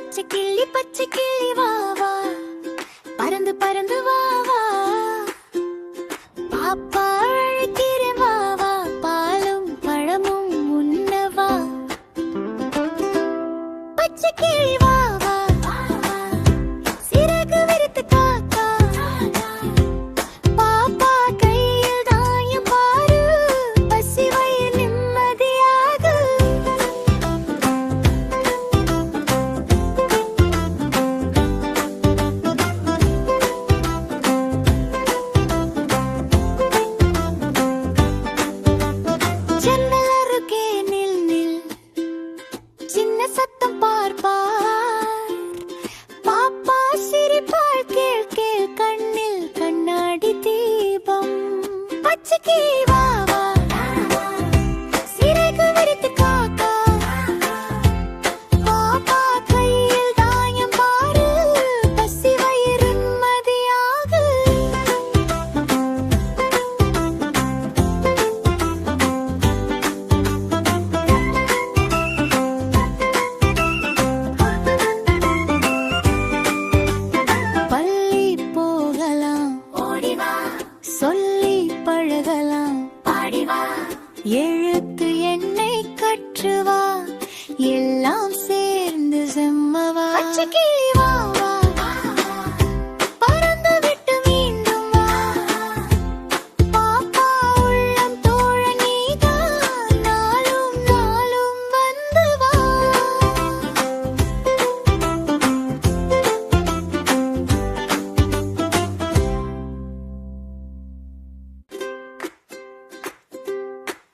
பச்சை கிளி வா வா, பறந்து பறந்து வா வா, பாப்பா அழைக்கிறேன் வா வா, பாலும் பழமும் உண்ணவா. பச்சை கிளி வா வா, சிறகு விரித்து காக்கா, பாப்பா கையில் தாயம் பாரு, பசி வயிறு நிம்மதியாக. ஜன்னல் அருகே நில் நில், சின்ன சத்தம் பார்ப்பார், பாப்பா சிரிப்பாள் கேள் கேள், கண்ணில் கண்ணாடி தீபம். பச்சை கிளி வா வா, சிறகு விரித்து காக்கா, பாப்பா கையில் தாயம் பாரு, பசி வயிறு நிம்மதியாக. பள்ளி போகலாம், ஓடி வா, சொல்லி பழகலாம், பாடி வா, எழுத்து எண்ணை கற்று வா, எல்லாம் சேர்ந்து செம்மவா. பச்சை கிளி வா